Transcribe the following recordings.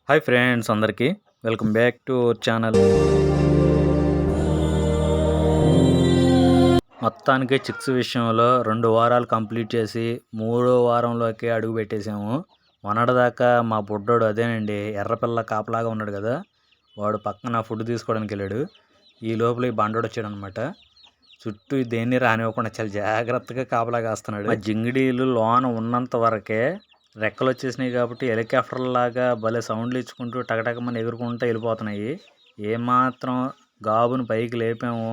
Hi friends అందరికీ welcome back to our channel. మొత్తానికి chicks విషయంలో 2 వారాలు కంప్లీట్ చేసి 3వ వారంలోకి అడుగు పెట్టేసాము. మొన్నటిదాకా మా బుడ్డోడు అదేనండి ఎర్రపిల్ల కాపలాగా ఉన్నాడు కదా, వాడు పక్కన ఫుడ్ తీసుకోవడానికి వెళ్ళాడు. ఈ లోపల ఈ బండోడు వచ్చాడు అనమాట. చుట్టూ దేన్ని రానివ్వకుండా చాలా జాగ్రత్తగా కాపలా కాస్తున్నాడు. ఆ జింగిడీలు లోన ఉన్నంత వరకే రెక్కలు వచ్చేసినాయి కాబట్టి హెలికాప్టర్ లాగా భలే సౌండ్లు ఇచ్చుకుంటూ టకటకమని ఎగురుకుంటూ వెళ్ళిపోతున్నాయి. ఏమాత్రం గాబును పైకి లేపామో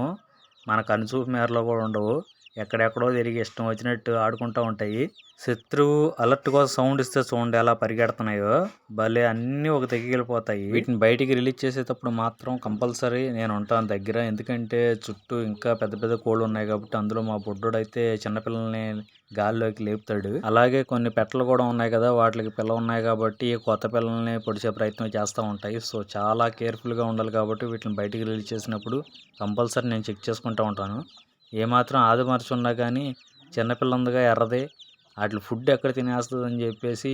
మన కనుచూపు మేరలో కూడా ఉండవు. ఎక్కడెక్కడో తిరిగి ఇష్టం వచ్చినట్టు ఆడుకుంటూ ఉంటాయి. శత్రువు అలర్ట్ కోసం సౌండ్ ఇస్తే చూడండి ఎలా పరిగెడుతున్నాయో, భలే అన్నీ ఒక తెగిపోతాయి. వీటిని బయటికి రిలీజ్ చేసేటప్పుడు మాత్రం కంపల్సరీ నేను ఉంటాను దగ్గర. ఎందుకంటే చుట్టూ ఇంకా పెద్ద పెద్ద కోళ్ళు ఉన్నాయి కాబట్టి అందులో మా బుడ్డోడు అయితే చిన్నపిల్లల్ని గాల్లోకి లేపుతాడు. అలాగే కొన్ని పెట్టలు కూడా ఉన్నాయి కదా, వాటికి పిల్ల ఉన్నాయి కాబట్టి కొత్త పిల్లల్ని పొడిచే ప్రయత్నం చేస్తూ ఉంటాయి. సో చాలా కేర్ఫుల్గా ఉండాలి కాబట్టి వీటిని బయటికి రిలీజ్ చేసినప్పుడు కంపల్సరీ నేను చెక్ చేసుకుంటూ ఉంటాను. ఏమాత్రం ఆదిమర్చి ఉన్నా కానీ చిన్నపిల్ల ఉందిగా ఎర్రది, వాటి ఫుడ్ ఎక్కడ తినేస్తుంది అని చెప్పేసి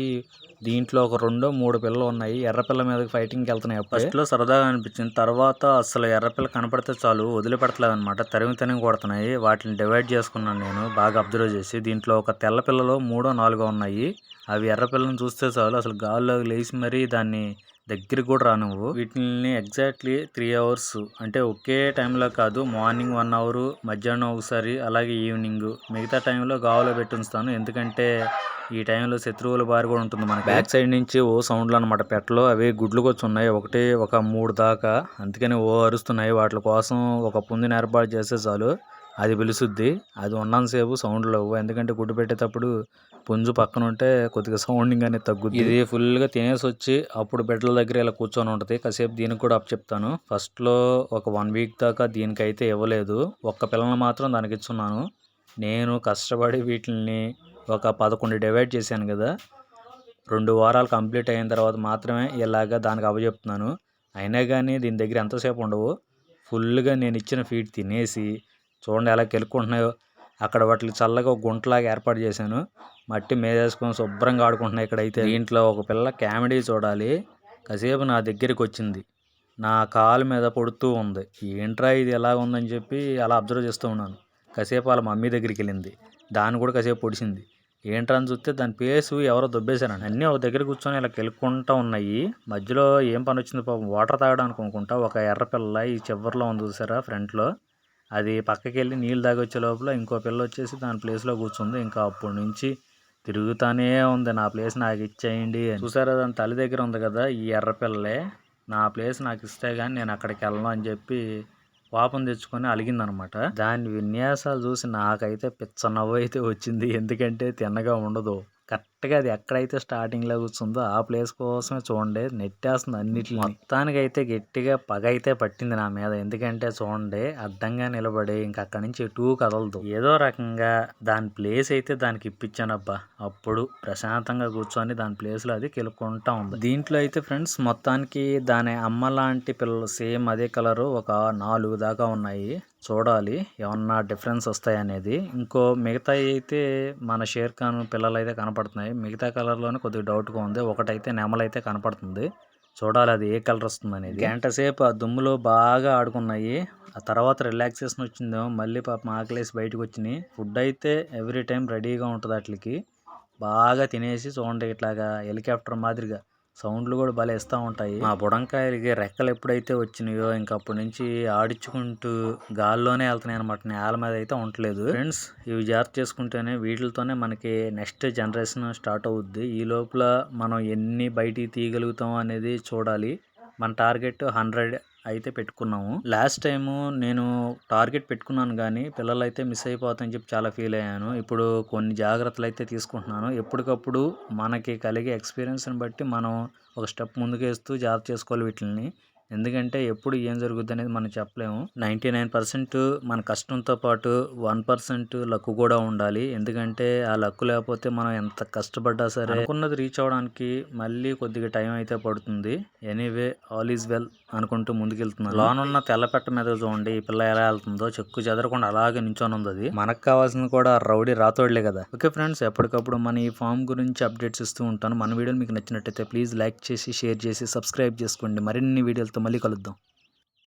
దీంట్లో ఒక 2-3 పిల్లలు ఉన్నాయి. ఎర్రపిల్ల మీదకి ఫైటింగ్కి వెళ్తున్నాయి. ఫస్ట్లో సరదాగా అనిపించింది, తర్వాత అసలు ఎర్రపిల్ల కనపడితే చాలు వదిలిపెట్టలేదు అనమాట. తరిమి కొడుతున్నాయి. వాటిని డివైడ్ చేసుకున్నాను నేను బాగా అబ్జర్వ్ చేసి. దీంట్లో ఒక తెల్ల పిల్లలు 3-4 ఉన్నాయి. అవి ఎర్రపిల్లని చూస్తే చాలు అసలు గాల్లో లేచి మరీ దాన్ని దగ్గరికి కూడా రానివ్వు. వీటిని ఎగ్జాక్ట్లీ 3 అవర్స్ అంటే ఒకే టైంలో కాదు, మార్నింగ్ 1 అవర్, మధ్యాహ్నం ఒకసారి, అలాగే ఈవినింగ్, మిగతా టైంలో గావలో పెట్టి ఉంచుతాను. ఎందుకంటే ఈ టైంలో శత్రువుల బారి కూడా ఉంటుంది మనకి. బ్యాక్ సైడ్ నుంచి ఓ సౌండ్లు అనమాట పెట్టలు. అవి గుడ్లు వచ్చి ఉన్నాయి, ఒక 3 దాకా. అందుకని ఓ అరుస్తున్నాయి. వాటి కోసం ఒక పుంజిని ఏర్పాటు చేస్తే చాలు అది పిలుసుద్ది. అది ఉన్నంతసేపు సౌండ్లు అవ్వు. ఎందుకంటే గుడ్డు పెట్టేటప్పుడు పుంజు పక్కన ఉంటే కొద్దిగా సౌండింగ్ అనేది తగ్గుద్ది. ఇది ఫుల్గా తినేసి వచ్చి అప్పుడు బెడ్ల దగ్గర ఇలా కూర్చొని ఉంటుంది. కాసేపు దీనికి కూడా అప్ చెప్తాను. ఫస్ట్లో ఒక 1 వీక్ దాకా దీనికైతే ఇవ్వలేదు. ఒక్క పిల్లల్ని మాత్రం దానికి ఇచ్చున్నాను. నేను కష్టపడి వీటిని ఒక 11 డివైడ్ చేశాను కదా, 2 వారాలు కంప్లీట్ అయిన తర్వాత మాత్రమే ఇలాగా దానికి అప్పచెప్తున్నాను. అయినా కానీ దీని దగ్గర ఎంతసేపు ఉండవు. ఫుల్గా నేను ఇచ్చిన ఫీడ్ తినేసి చూడండి ఎలా కెలుక్కుంటున్నాయో. అక్కడ వాటికి చల్లగా ఒక గుంటలాగా ఏర్పాటు చేశాను. మట్టి మేదేసుకొని శుభ్రంగా ఆడుకుంటున్నాయి. ఇక్కడైతే దీంట్లో ఒక పిల్ల కామెడీ చూడాలి. కాసేపు నా దగ్గరికి వచ్చింది, నా కాలు మీద పడుతూ ఉంది. ఏంట్రా ఇది ఎలా ఉందని చెప్పి అలా అబ్జర్వ్ చేస్తూ ఉన్నాను. కాసేపు వాళ్ళ మమ్మీ దగ్గరికి వెళ్ళింది, దాన్ని కూడా కాసేపు పొడిచింది. ఏంట్రా అని చూస్తే దాని పేసు ఎవరో దొబ్బేశారని. అన్నీ ఒక దగ్గర కూర్చొని ఇలా కెలుక్కుంటూ ఉన్నాయి. మధ్యలో ఏం పని వచ్చింది పాపం, వాటర్ తాగడానికి అనుకుంటా. ఒక ఎర్రపిల్ల ఈ చివరిలో ఉంది చూసారా ఫ్రంట్లో, అది పక్కకి వెళ్ళి నీళ్ళు తాగొచ్చే లోపల ఇంకో పిల్ల వచ్చేసి దాని ప్లేస్లో కూర్చుంది. ఇంకా అప్పటి నుంచి తిరుగుతానే ఉంది, నా ప్లేస్ నాకు ఇచ్చేయండి అని. చూసారా దాని తల్లి దగ్గర ఉంది కదా ఈ ఎర్రపిల్లలే, నా ప్లేస్ నాకు ఇస్తే కానీ నేను అక్కడికి వెళ్ళను అని చెప్పి పాపం తెచ్చుకొని అలిగిందనమాట. దాని విన్యాసాలు చూసి నాకైతే పిచ్చ నవ్వు అయితే వచ్చింది. ఎందుకంటే తిన్నగా ఉండదు. కరెక్ట్గా అది ఎక్కడైతే స్టార్టింగ్లో కూర్చుందో ఆ ప్లేస్ కోసమే చూడండి నెట్టేస్తుంది అన్నిటిని. మొత్తానికి అయితే గట్టిగా పగ అయితే పట్టింది నా మీద. ఎందుకంటే చూడండి అడ్డంగా నిలబడి ఇంకా అక్కడి నుంచి ఎటూ కదలదు. ఏదో రకంగా దాని ప్లేస్ అయితే దానికి ఇప్పించానబ్బా. అప్పుడు ప్రశాంతంగా కూర్చొని దాని ప్లేస్లో అది కెలుక్కుంటా ఉంది. దీంట్లో అయితే ఫ్రెండ్స్ మొత్తానికి దాని అమ్మ లాంటి పిల్లలు సేమ్ అదే కలరు ఒక 4 దాకా ఉన్నాయి. చూడాలి ఏమన్నా డిఫరెన్స్ వస్తాయనేది. ఇంకో మిగతా అయితే మన షేర్ ఖాన్ పిల్లలు అయితే కనపడుతున్నాయి. మిగతా కలర్లోనే కొద్దిగా డౌట్గా ఉంది. ఒకటైతే నెమలైతే కనపడుతుంది. చూడాలి అది ఏ కలర్ వస్తుంది అనేది. గంట సేపు ఆ దుమ్ములో బాగా ఆడుకున్నాయి. ఆ తర్వాత రిలాక్సేషన్ వచ్చిందేమో మళ్ళీ పాపం ఆకలేసి బయటకు వచ్చినాయి. ఫుడ్ అయితే ఎవ్రీ టైం రెడీగా ఉంటుంది వాటికి. బాగా తినేసి చూడండి ఇట్లాగా హెలికాప్టర్ మాదిరిగా సౌండ్లు కూడా భలే ఇస్తూ ఉంటాయి. మా బుడంకాయలకి రెక్కలు ఎప్పుడైతే వచ్చినాయో ఇంకప్పటి నుంచి ఆడించుకుంటూ గాల్లోనే వెళ్తున్నాయి అనమాట. నేల మీద అయితే ఉండలేదు. ఫ్రెండ్స్ ఇవి జాగ్రత్త చేసుకుంటేనే వీటితోనే మనకి నెక్స్ట్ జనరేషన్ స్టార్ట్ అవుద్ది. ఈ లోపల మనం ఎన్ని బయటికి తీయగలుగుతాం అనేది చూడాలి. మన టార్గెట్ 100 అయితే పెట్టుకున్నాము. లాస్ట్ టైము నేను టార్గెట్ పెట్టుకున్నాను కానీ పిల్లలు అయితే మిస్ అయిపోతాయని చెప్పి చాలా ఫీల్ అయ్యాను. ఇప్పుడు కొన్ని జాగ్రత్తలు అయితే తీసుకుంటున్నాను. ఎప్పటికప్పుడు మనకి కలిగే ఎక్స్పీరియన్స్ని బట్టి మనం ఒక స్టెప్ ముందుకేస్తూ జాగ్రత్త చేసుకోవాలి వీటిని. ఎందుకంటే ఎప్పుడు ఏం జరుగుద్ది అనేది మనం చెప్పలేము. 99% మన కష్టంతో పాటు 1% లక్ కూడా ఉండాలి. ఎందుకంటే ఆ లక్ లేకపోతే మనం ఎంత కష్టపడ్డా సరే అనుకున్నది రీచ్ అవ్వడానికి మళ్ళీ కొద్దిగా టైం అయితే పడుతుంది. ఎనీవే ఆల్ ఈజ్ వెల్ అనుకుంటూ ముందుకెళ్తున్నాను. లోనున్న తెల్లపెట్ట మీద చూడండి ఈ పిల్ల ఎలా వెళ్తుందో, చెక్కు చెదరకుండా అలాగే నించొని ఉంది. అది మనకు కావాల్సింది కూడా రౌడీ రాతోడ్లే కదా. ఓకే ఫ్రెండ్స్, ఎప్పటికప్పుడు మన ఈ ఫామ్ గురించి అప్డేట్స్ ఇస్తూ ఉంటాను. మన వీడియోలు మీకు నచ్చినట్టయితే ప్లీజ్ లైక్ చేసి, షేర్ చేసి, సబ్స్క్రైబ్ చేసుకోండి. మరిన్ని వీడియోలతో మళ్ళీ కలుద్దాం.